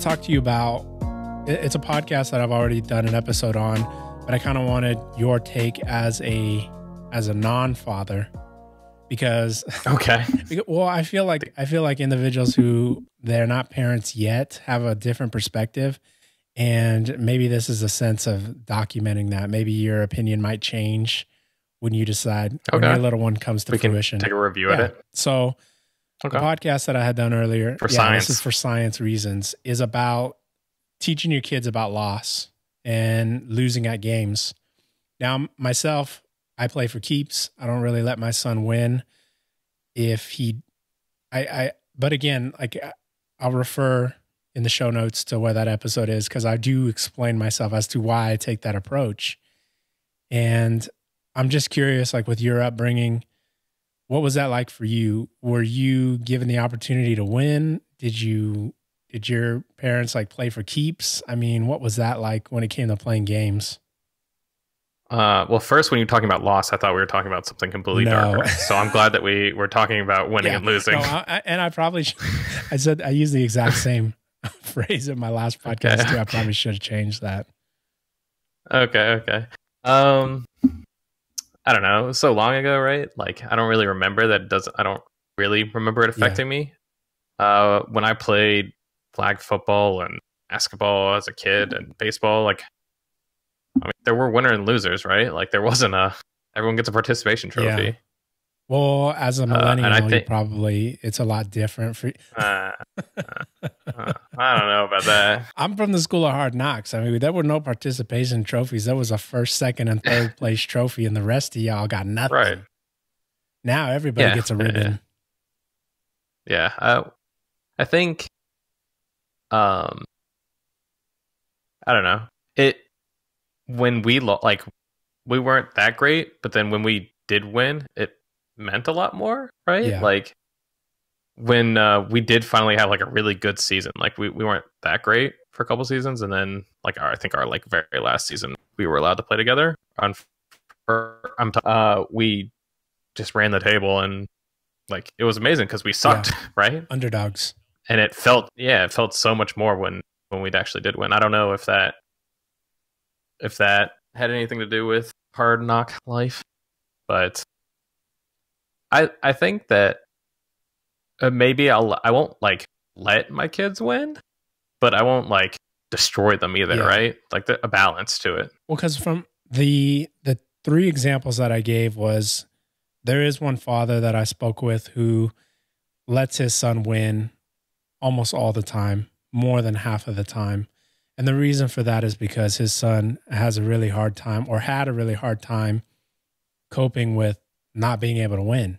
to talk to you about, it's a podcast that I've already done an episode on, but I kind of wanted your take as a non-father, because okay. Well, I feel like individuals who they're not parents yet have a different perspective, and maybe this is a sense of documenting that. Maybe your opinion might change when you decide when your little one comes to fruition. Take a review of it. So the podcast that I had done earlier, science. This is for science reasons, is about teaching your kids about loss and losing at games. Now, myself, I play for keeps. I don't really let my son win. But again, like, I'll refer in the show notes to where that episode is, because I do explain myself as to why I take that approach. And I'm just curious, like, with your upbringing, what was that like for you? Were you given the opportunity to win? Did your parents like play for keeps? I mean, what was that like when it came to playing games? Well, first, when you're talking about loss, I thought we were talking about something completely darker. So I'm glad that we were talking about winning and losing. No, I probably, I used the exact same phrase in my last podcast too. I probably should have changed that. Okay. I don't know. It was so long ago, right? Like, I don't really remember that. I don't really remember it affecting me. When I played flag football and basketball as a kid and baseball, like, I mean, there were winners and losers, right? Like, there wasn't everyone gets a participation trophy. Yeah. Well, as a millennial, it's a lot different for you. I don't know about that. I'm from the school of hard knocks. I mean, there were no participation trophies. There was a first, second, and third place trophy, and the rest of y'all got nothing. Right. Now everybody gets a ribbon. Yeah. I think, I don't know. When we we weren't that great, but then when we did win, it meant a lot more, right? Yeah. Like, when we did finally have like a really good season, like we weren't that great for a couple seasons, and then like I think our like very last season we were allowed to play together. We just ran the table, and like it was amazing because we sucked, right? Underdogs, and it felt so much more when we actually did win. I don't know if that had anything to do with hard knock life, but I think that maybe I won't like let my kids win, but I won't like destroy them either, right? Like a balance to it. Well, because from the three examples that I gave was, there is one father that I spoke with who lets his son win almost all the time, more than half of the time. And the reason for that is because his son has a really hard time, or had a really hard time, coping with not being able to win.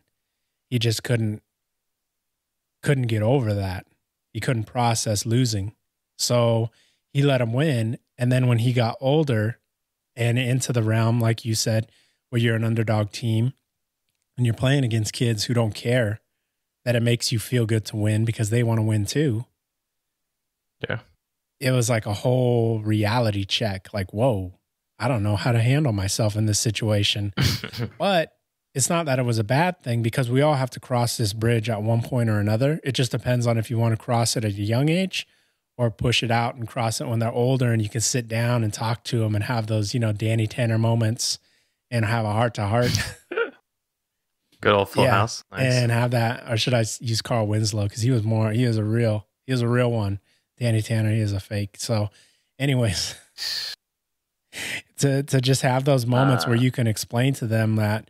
He just couldn't get over that. He couldn't process losing. So he let him win. And then when he got older and into the realm, like you said, where you're an underdog team and you're playing against kids who don't care, that it makes you feel good to win because they want to win too. Yeah. It was like a whole reality check. Like, whoa, I don't know how to handle myself in this situation. But it's not that it was a bad thing, because we all have to cross this bridge at one point or another. It just depends on if you want to cross it at a young age or push it out and cross it when they're older, and you can sit down and talk to them and have those, Danny Tanner moments and have a heart-to-heart. Good old Full House. Nice. And have that, or should I use Carl Winslow? Because he was a real one. Danny Tanner, he is a fake. So anyways, to just have those moments where you can explain to them that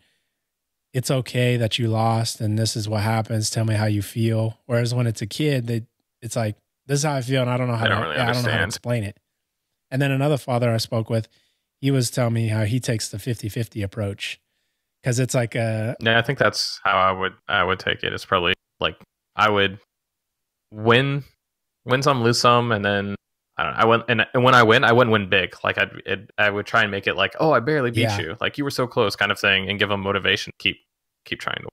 it's okay that you lost and this is what happens. Tell me how you feel. Whereas when it's a kid, it's like, this is how I feel, and I don't know how to explain it. And then another father I spoke with, he was telling me how he takes the 50-50 approach. Because it's like yeah, I think that's how I would take it. It's probably like I would win some, lose some, and then I went, and when I win, I wouldn't win big. Like I would try and make it like, oh, I barely beat you, like you were so close, kind of thing, and give them motivation to keep trying to.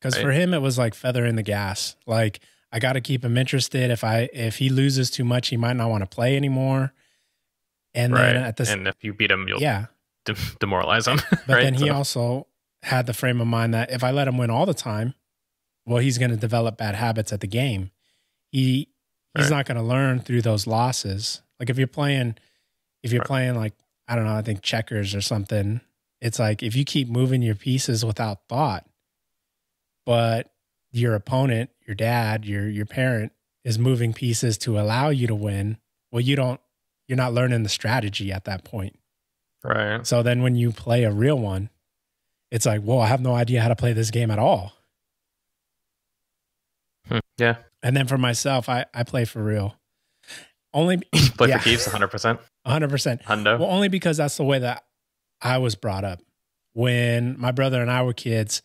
Because for him, it was like feather in the gas. Like, I got to keep him interested. If he loses too much, he might not want to play anymore. And then and if you beat him, you'll demoralize him. But then he also had the frame of mind that if I let him win all the time, well, he's going to develop bad habits at the game. He he's not going to learn through those losses. Like if you're playing like, I don't know, I think checkers or something, it's like if you keep moving your pieces without thought, but your opponent, your dad, your parent is moving pieces to allow you to win, well, you're not learning the strategy at that point. Right. So then when you play a real one, it's like, whoa, I have no idea how to play this game at all. Yeah. And then for myself, I play for real. Only play for keeps 100%. 100%. Hundo. Well, only because that's the way that I was brought up. When my brother and I were kids,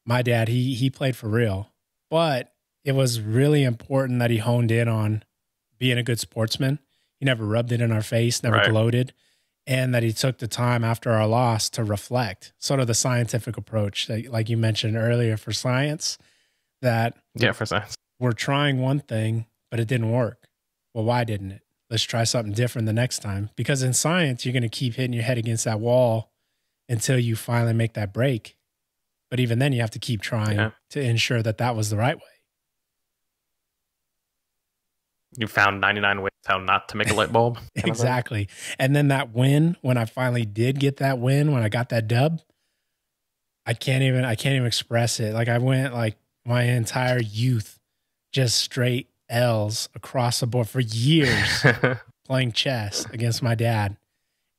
my dad, he played for real. But it was really important that he honed in on being a good sportsman. He never rubbed it in our face, never gloated, and that he took the time after our loss to reflect, sort of the scientific approach, like you mentioned earlier for science, that for science. We're trying one thing, but it didn't work. Well, why didn't it? Let's try something different the next time. Because in science, you're going to keep hitting your head against that wall until you finally make that break. But even then, you have to keep trying to ensure that that was the right way. You found 99 ways how not to make a light bulb. Exactly. And then that win, when I finally did get that win, when I got that dub, I can't even express it. Like I went like my entire youth, just straight L's across the board for years playing chess against my dad.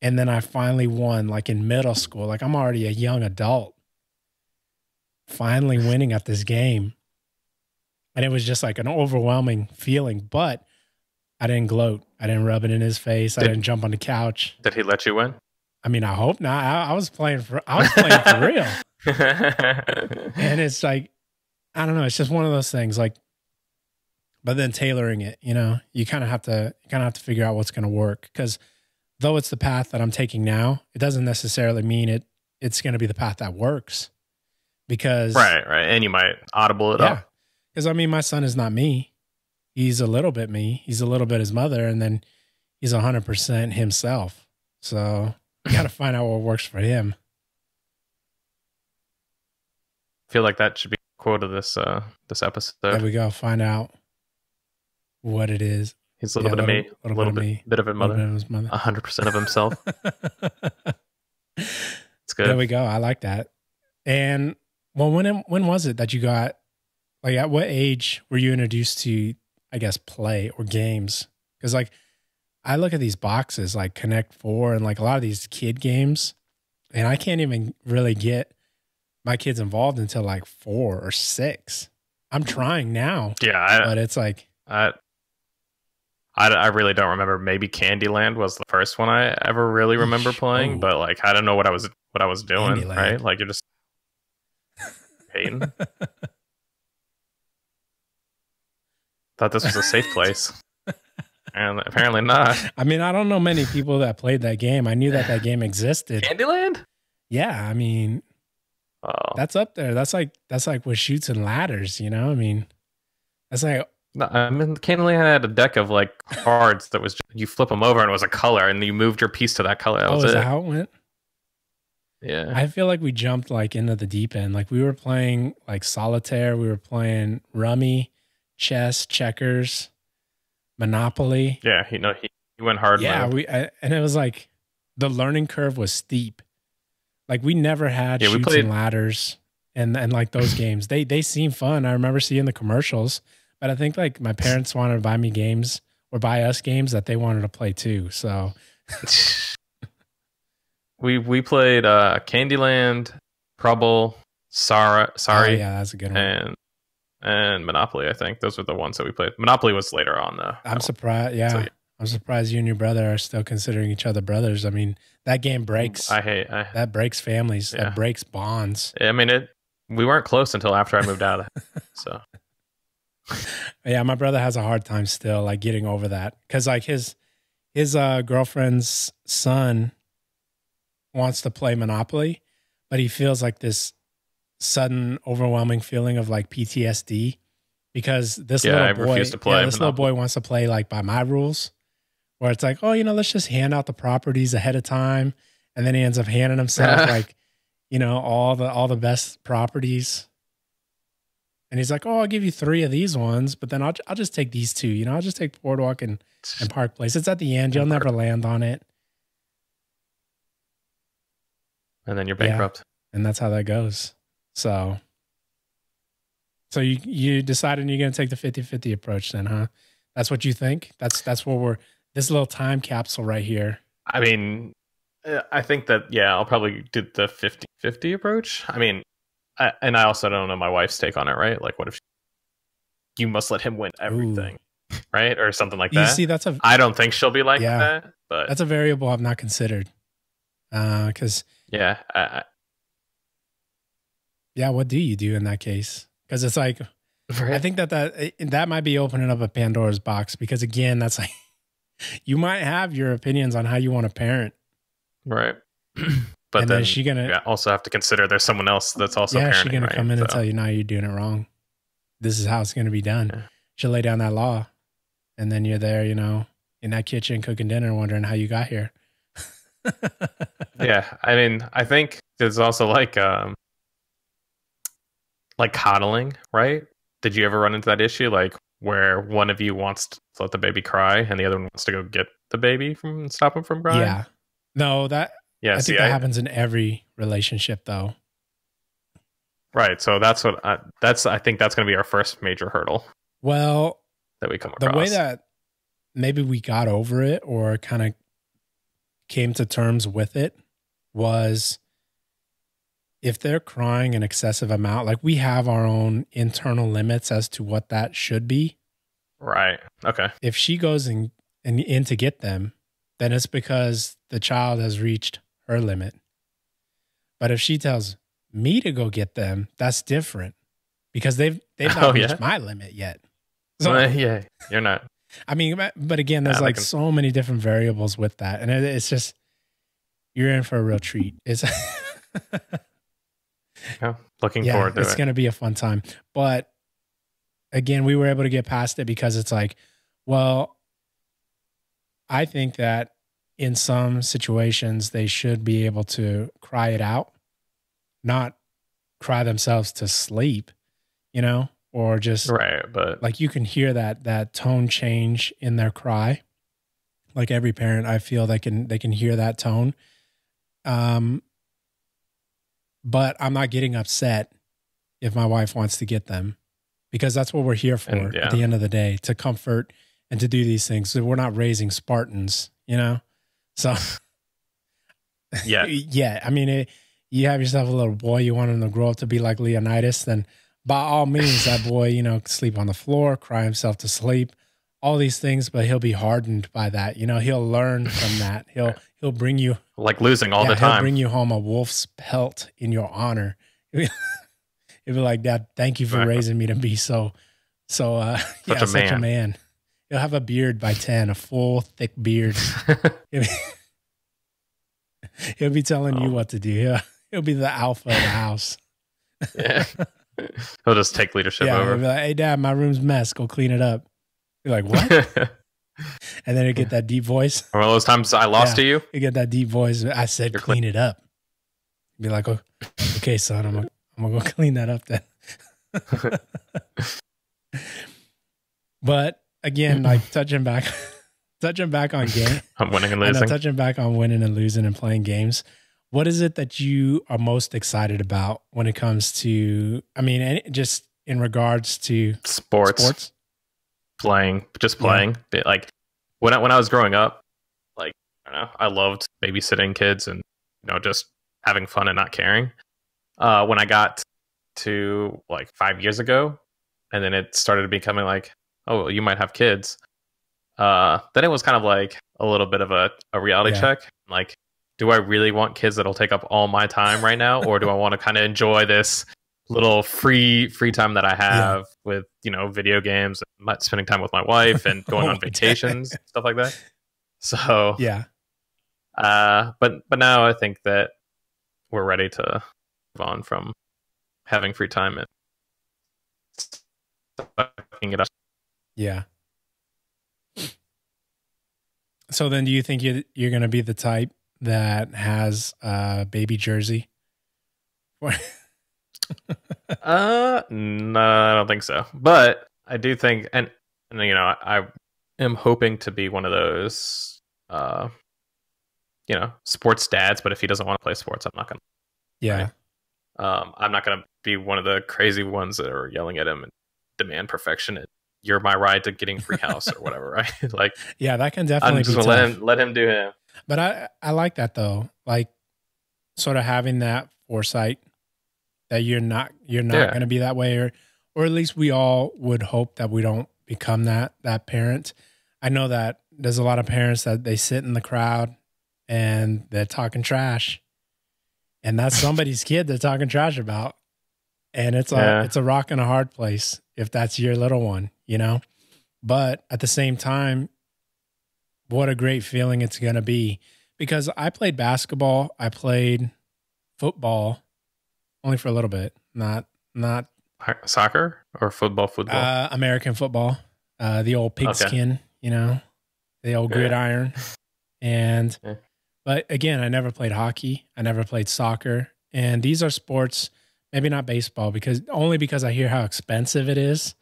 And then I finally won like in middle school. Like I'm already a young adult, finally winning at this game. And it was just like an overwhelming feeling, but I didn't gloat. I didn't rub it in his face. I didn't jump on the couch. Did he let you win? I mean, I hope not. I was playing for real. And it's like, I don't know. It's just one of those things like, but then tailoring it, you kind of have to figure out what's going to work. Because though it's the path that I'm taking now, it doesn't necessarily mean it's going to be the path that works. Because right, and you might audible it up. Because I mean, my son is not me. He's a little bit me. He's a little bit his mother, and then he's 100% himself. So you got to find out what works for him. I feel like that should be the quote of this episode. There we go. Find out what it is. He's a little bit of me, a little bit of his mother, 100% of himself. It's good. There we go. I like that. And well, when was it that you got, like at what age were you introduced to, I guess, play or games? Because like I look at these boxes like Connect 4 and like a lot of these kid games, and I can't even really get my kids involved until like 4 or 6. I'm trying now. Yeah. But it's like I really don't remember. Maybe Candyland was the first one I ever really remember playing, but like I don't know what I was doing. Candyland. Right? Like you're just hating. Thought this was a safe place, and apparently not. I mean, I don't know many people that played that game. I knew that game existed. Candyland? Yeah, I mean, that's up there. That's like with Chutes and Ladders. I mean, that's like. No, I mean, Candyland had a deck of like cards that was you flip them over and it was a color, and you moved your piece to that color. That was is it. That how it went? Yeah, I feel like we jumped like into the deep end. Like we were playing like solitaire. We were playing rummy, chess, checkers, Monopoly. Yeah, he went hard. Yeah, and it was like the learning curve was steep. Like we never had Chutes and Ladders and like those games. They seem fun. I remember seeing the commercials. But I think like my parents wanted to buy me games or buy us games that they wanted to play too. So we played Candyland, Trouble, Sorry. Oh, yeah, that's a good one. And Monopoly. I think those were the ones that we played. Monopoly was later on though. I'm surprised. Yeah, so, yeah. I'm surprised you and your brother are still considering each other brothers. I mean, that game breaks. That breaks families. Yeah. That breaks bonds. I mean, we weren't close until after I moved out of it. So. Yeah, my brother has a hard time still like getting over that because like his girlfriend's son wants to play Monopoly, but he feels like this sudden overwhelming feeling of like PTSD because this little boy wants to play like by my rules, where it's like, oh, let's just hand out the properties ahead of time, and then he ends up handing himself like all the best properties. And he's like, "Oh, I'll give you 3 of these ones, but then I'll just take these 2. You know, I'll just take Boardwalk and Park Place. It's at the end. You'll never land on it." And then you're bankrupt. Yeah, and that's how that goes. So you decided you're going to take the 50-50 approach then, huh? That's what you think? That's where we're, this little time capsule right here. I mean, I think that, yeah, I'll probably do the 50-50 approach. I mean, I also don't know my wife's take on it, right? Like, what if you must let him win everything, right? Or something like that. You see, I don't think she'll be like that, but that's a variable I've not considered. Because yeah, what do you do in that case? Because it's like, right. I think that might be opening up a Pandora's box, because again, that's like, you might have your opinions on how you want to parent, right? But then is she gonna also have to consider there's someone else that's also parenting, she's gonna right? come in and tell you, "No, you're doing it wrong. This is how it's gonna be done." Yeah. She'll lay down that law, and then you're there, you know, in that kitchen cooking dinner, wondering how you got here. Yeah, I mean, I think there's also like coddling, right? Did you ever run into that issue, like where one of you wants to let the baby cry and the other one wants to go get the baby from stop him from crying? Yeah, no, I think that happens in every relationship, though. Right. So that's what I think that's going to be our first major hurdle. Well, that we come across. The way that maybe we got over it or kind of came to terms with it was, if they're crying an excessive amount, like, we have our own internal limits as to what that should be. Right. Okay. If she goes in to get them, then it's because the child has reached her limit. But if she tells me to go get them, that's different, because they've not reached my limit yet. So, yeah, you're not. I mean, but again, there's so many different variables with that, and it's just, you're in for a real treat. It's looking forward to it. It's going to be a fun time. But again, we were able to get past it because it's like, well, I think that in some situations they should be able to cry it out, not cry themselves to sleep, you know, or just right. But like, you can hear that tone change in their cry. Like, every parent, I feel they can hear that tone. But I'm not getting upset if my wife wants to get them, because that's what we're here for at the end of the day, to comfort and to do these things. So we're not raising Spartans, you know? So yeah. I mean, you have yourself a little boy, you want him to grow up to be like Leonidas, then by all means, that boy, you know, sleep on the floor, cry himself to sleep, all these things, but he'll be hardened by that. You know, he'll learn from that. He'll bring you, like, losing all the time. He'll bring you home a wolf's pelt in your honor. He'll be like, "Dad, thank you for raising me to be such a man." He'll have a beard by 10, a full, thick beard. He'll be telling you what to do. He'll be the alpha of the house. Yeah. He'll just take leadership over. He'll be like, "Hey, Dad, my room's a mess. Go clean it up." You're like, "What?" And then you get that deep voice. One of those times I lost to you. You get that deep voice. I said, "Clean it up." Be like, "Oh, okay, son, I'm gonna go clean that up then." But again, like, touching back on game. I'm winning and losing. Touching back on winning and losing and playing games. What is it that you are most excited about when it comes to, I mean, just in regards to sports? Playing. Like, when I was growing up, like, I don't know, I loved babysitting kids and, you know, just having fun and not caring. When I got to like 5 years ago, and then it started becoming like, oh, you might have kids. Then it was kind of like a little bit of a reality check. Like, do I really want kids that'll take up all my time right now? Or do I want to kind of enjoy this little free time that I have with, you know, video games, and spending time with my wife and going on vacations, stuff like that. So, but now I think that we're ready to move on from having free time and sucking it up. Yeah. So then, do you think you're going to be the type that has a baby jersey? No, I don't think so. But I do think, and I am hoping to be one of those, sports dads. But if he doesn't want to play sports, I'm not gonna. Yeah. Right. I'm not gonna be one of the crazy ones that are yelling at him and demand perfection. You're my ride to getting free house or whatever, right? Like, Yeah, that can definitely I'm just be gonna tough. let him do him. But I like that though. Like sort of having that foresight that you're not Yeah, going to be that way, or at least we all would hope that we don't become that parent. I know that there's a lot of parents that they sit in the crowd and they're talking trash, and that's somebody's kid they're talking trash about, and yeah, it's a rock and a hard place if that's your little one, you know. But at the same time, what a great feeling it's going to be, because I played basketball, I played football only for a little bit, not soccer or football. Football. American football, the old Okay. pigskin, you know, the old Yeah. gridiron. And, Yeah. but again, I never played hockey. I never played soccer. And these are sports, maybe not baseball, because I hear how expensive it is.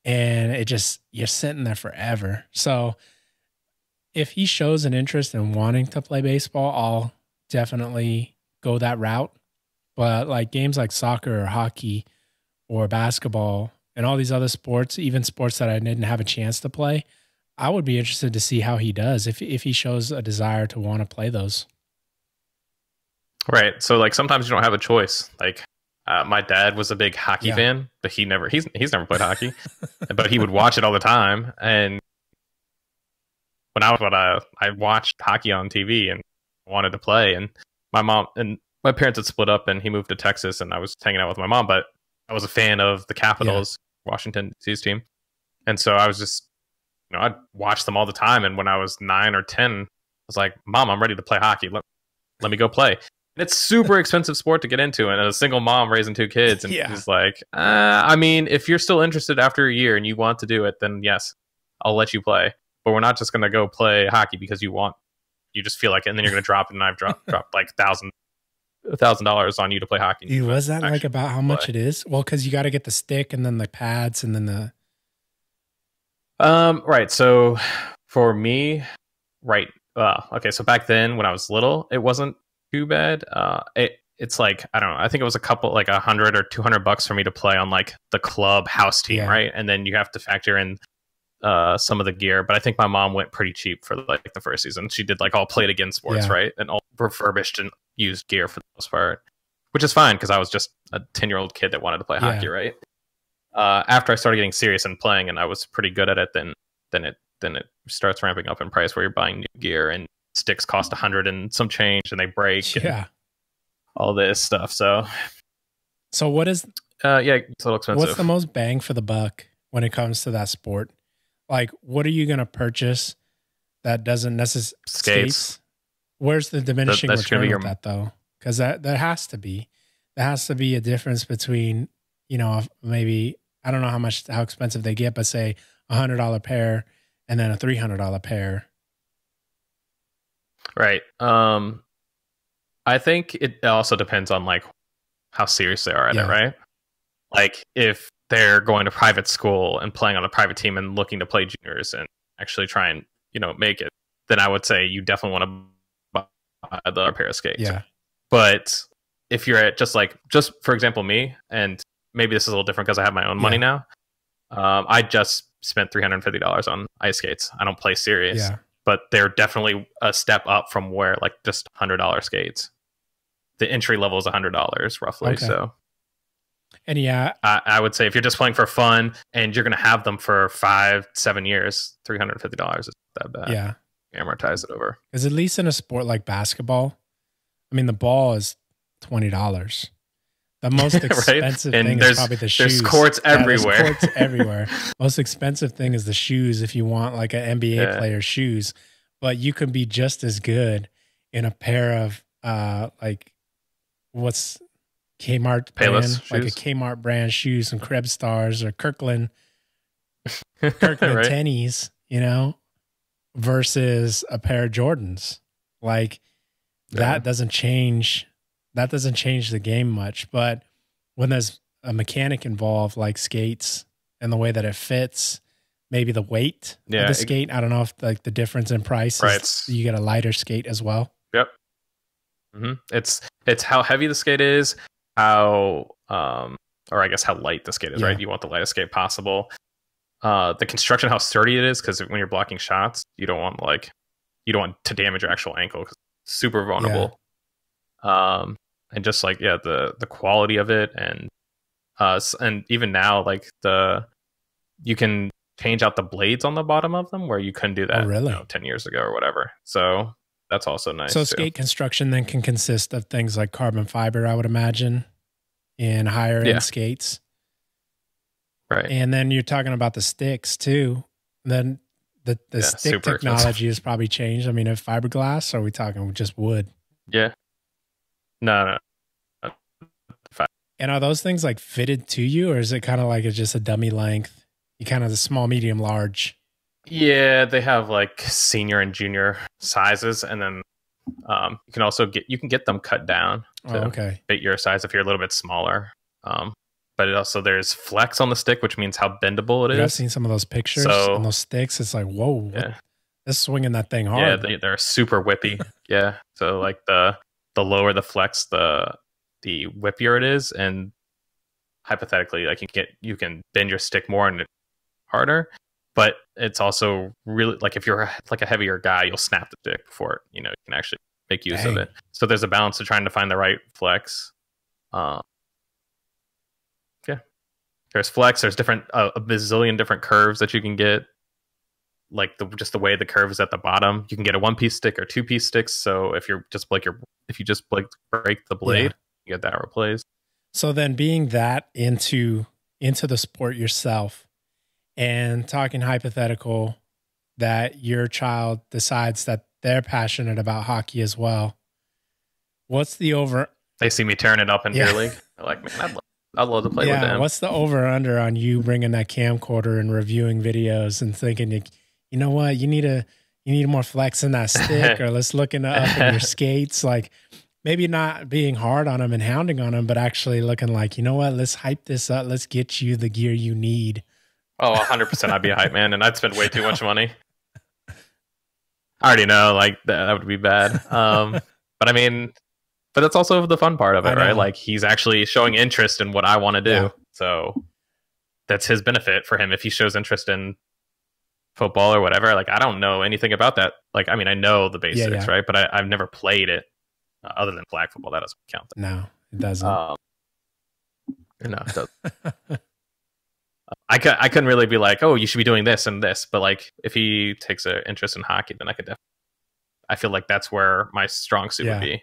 And you're sitting there forever. So if he shows an interest in wanting to play baseball, I'll definitely go that route. But like games like soccer or hockey or basketball and all these other sports, even sports that I didn't have a chance to play, I would be interested to see how he does if he shows a desire to want to play those. Right. So like sometimes you don't have a choice. Like my dad was a big hockey Yeah. fan, but he's never played hockey, but he would watch it all the time. And when I watched hockey on TV and wanted to play, and my mom and my parents had split up, and he moved to Texas, and I was hanging out with my mom, but I was a fan of the Yeah. Capitals, Washington D.C.'s team, and so I was just I'd watch them all the time. And when I was 9 or 10, I was like, "Mom, I'm ready to play hockey. Let me go play." And it's super expensive sport to get into, and a single mom raising two kids, and Yeah. she's like, I mean, if you're still interested after a year and you want to do it, then yes, I'll let you play. But we're not just going to go play hockey because you just feel like it, and then you're going to drop it, and I've dropped like $1,000 on you to play hockey. Dude, was that like Actually about how play. much it is? Well, because you got to get the stick and then the pads and then the Right. So for me, right. Okay. So back then when I was little, it wasn't too bad. It's like, I don't know. I think it was a couple, like $100 or $200 for me to play on like the club house team. yeah, Right. And then you have to factor in, some of the gear, but I think my mom went pretty cheap for like the first season. She did like all played again sports, yeah, right? And all refurbished and used gear for the most part, which is fine because I was just a 10-year-old kid that wanted to play yeah. hockey, right? After I started getting serious and playing, and I was pretty good at it, then it starts ramping up in price where you're buying new gear and sticks cost 100 and some change and they break and Yeah. all this stuff. So So yeah, it's a little expensive. what's the most bang for the buck when it comes to that sport? Like, what are you going to purchase that doesn't necessarily Skates. Where's the diminishing That's gonna return be with that though? Because that has to be a difference between, you know, maybe I don't know how expensive they get, but say $100 pair and then a $300 pair. Right. I think it also depends on like how serious they are at it, Yeah. right? Like if they're going to private school and playing on a private team and looking to play juniors and actually try and, make it, then I would say you definitely want to buy the other pair of skates. Yeah. But if you're at just for example, me, and maybe this is a little different because I have my own money now. I just spent $350 on ice skates. I don't play serious, Yeah. but they're definitely a step up from where like just $100 skates. The entry level is $100 roughly. Okay. So, And yeah, I would say if you're just playing for fun and you're going to have them for 5-7 years, $350 is not that bad. yeah. Amortize it over. Because at least in a sport like basketball, I mean, the ball is $20. The most expensive And thing is probably the shoes. There's courts everywhere. There's courts everywhere. Most expensive thing is the shoes if you want like an NBA player's shoes. But you can be just as good in a pair of like what's Kmart brand, Payless like a shoes. Kmart brand shoes and Krebs Stars or Kirkland Right? tennies, versus a pair of Jordans. Like that doesn't change the game much. But when there's a mechanic involved, like skates and the way that it fits, maybe the weight of the skate. I don't know if like the difference in price is you get a lighter skate as well. Yep. It's how heavy the skate is, how or I guess how light the skate is, right? You want the lightest skate possible. The construction, how sturdy it is, because when you're blocking shots, you don't want to damage your actual ankle because it's super vulnerable. And just like the quality of it, and even now, like you can change out the blades on the bottom of them where you couldn't do that 10 years ago or whatever. So that's also nice. So skate construction then can consist of things like carbon fiber, I would imagine, in higher end skates. Right. And then you're talking about the sticks too. Then the stick technology has probably changed. I mean, if fiberglass, or are we talking just wood? Yeah. No. And are those things like fitted to you, or is it kind of like it's just a dummy length? You kind of the small, medium, large. Yeah, they have like senior and junior sizes, and then you can also get them cut down to fit your size if you're a little bit smaller. But there's flex on the stick, which means how bendable it is. I've seen some of those pictures on those sticks. It's like, whoa, it's swinging that thing hard. Yeah, they're super whippy. So like the lower the flex, the whippier it is, and hypothetically, like you can bend your stick more and harder. But it's also really like if you're like a heavier guy, you'll snap the stick before you can actually make use of it. So there's a balance of trying to find the right flex. There's flex. There's a bazillion different curves that you can get. Like just the way the curve is at the bottom, you can get a 1-piece stick or 2-piece sticks. So if you just break the blade, you get that replaced. So then, being that into the sport yourself, and talking hypothetical that your child decides that they're passionate about hockey as well, what's the over? They see me tearing it up in beer league. They're like, man, I'd love to play with them. What's the over under on you bringing that camcorder and reviewing videos and thinking, you know what, you need more flex in that stick, or let's look up in your skates, like maybe not being hard on them and hounding on them, but actually looking like, you know what, let's hype this up. Let's get you the gear you need. Oh, 100%. I'd be a hype man, and I'd spend way too much money. I already know, like that would be bad. But I mean, but that's also the fun part of it, right? Like he's actually showing interest in what I want to do. Yeah. So that's his benefit for him if he shows interest in football or whatever. Like I don't know anything about that. Like, I mean, I know the basics, right? But I've never played it other than flag football. That doesn't count. No, it doesn't. No, it doesn't. I couldn't really be like, oh, you should be doing this and this. But like, if he takes an interest in hockey, then I feel like that's where my strong suit would be.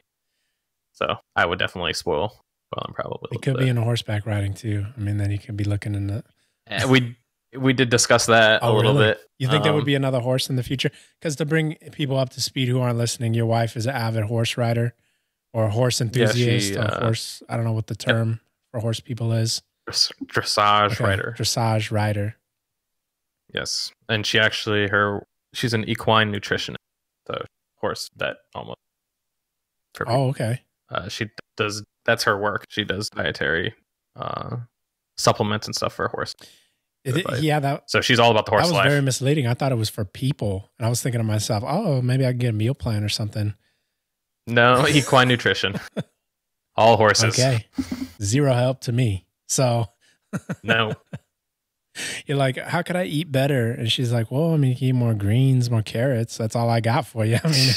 So I would definitely spoil him probably. It could be in a horseback riding too. I mean, then he could be looking in the. We did discuss that a little bit. You think there would be another horse in the future? Because to bring people up to speed who aren't listening, your wife is an avid horse rider or a horse enthusiast or horse. I don't know what the term for horse people is. Dressage rider. Dressage rider. Yes, and she actually she's an equine nutritionist, so horse vet almost. Okay. She does. That's her work. She does dietary supplements and stuff for a horse. So she's all about the horse life. That was very misleading. I thought it was for people, and I was thinking to myself, "Oh, maybe I can get a meal plan or something." No, equine nutrition. All horses. Okay. Zero help to me. So. No. You're like, how could I eat better? And she's like, well, I mean, you can eat more greens, more carrots. That's all I got for you. I mean.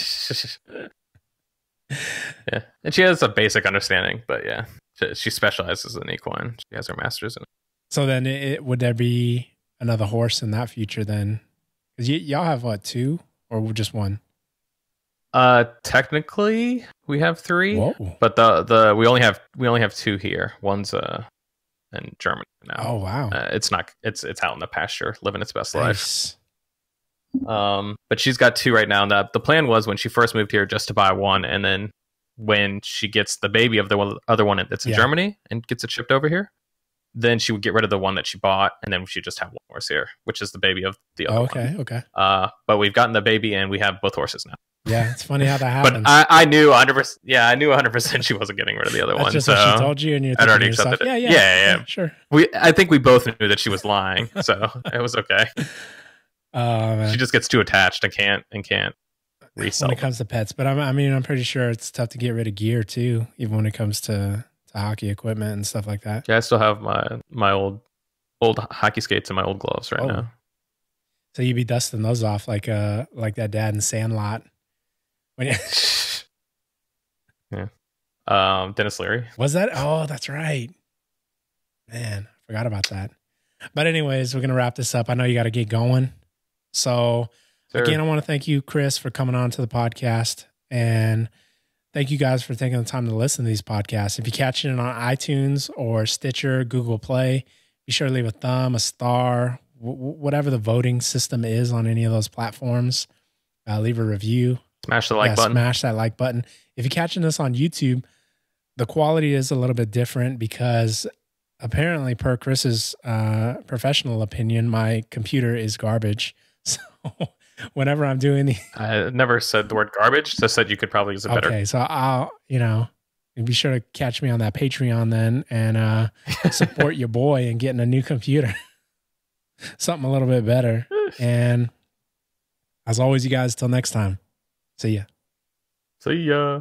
Yeah, and she has a basic understanding, but yeah, she specializes in equine. She has her master's in it. So then, would there be another horse in that future then? Because y'all have what, 2 or just 1? Technically, we have 3. Whoa. But we only have 2 here. One's in Germany now. Oh wow! It's out in the pasture, living its best life. But she's got 2 right now. And the plan was when she first moved here just to buy 1, and then when she gets the baby of the other one that's in Germany and gets it shipped over here, then she would get rid of the one that she bought, and then she'd just have one horse here, which is the baby of the other one. Okay. But we've gotten the baby, and we have both horses now. Yeah, it's funny how that happens. But I knew 100%. Yeah, I knew 100% she wasn't getting rid of the other one. That's just so what she told you, and you're I'd already yourself, accepted it. Yeah, sure. I think we both knew that she was lying, so it was okay. Man. She just gets too attached and can't resell when it comes to pets. But I'm pretty sure it's tough to get rid of gear too, even when it comes to hockey equipment and stuff like that. Yeah, I still have my old hockey skates and my old gloves right now. So you'd be dusting those off like that dad in Sandlot. When yeah. Dennis Leary. Was that? Oh, that's right. Man, I forgot about that. But anyways, we're gonna wrap this up. I know you got to get going. So again, I want to thank you, Chris, for coming on to the podcast, and thank you guys for taking the time to listen to these podcasts. If you're catching it on iTunes or Stitcher, Google Play, be sure to leave a thumb, a star, whatever the voting system is on any of those platforms. Leave a review. Smash the like button. Smash that like button. If you're catching this on YouTube, the quality is a little bit different because apparently, per Chris's professional opinion, my computer is garbage. So whenever I'm doing I never said the word garbage. Just said you could probably use it better. Okay, so I'll, be sure to catch me on that Patreon then and support your boy in getting a new computer. Something a little bit better. And as always, you guys, till next time. See ya. See ya.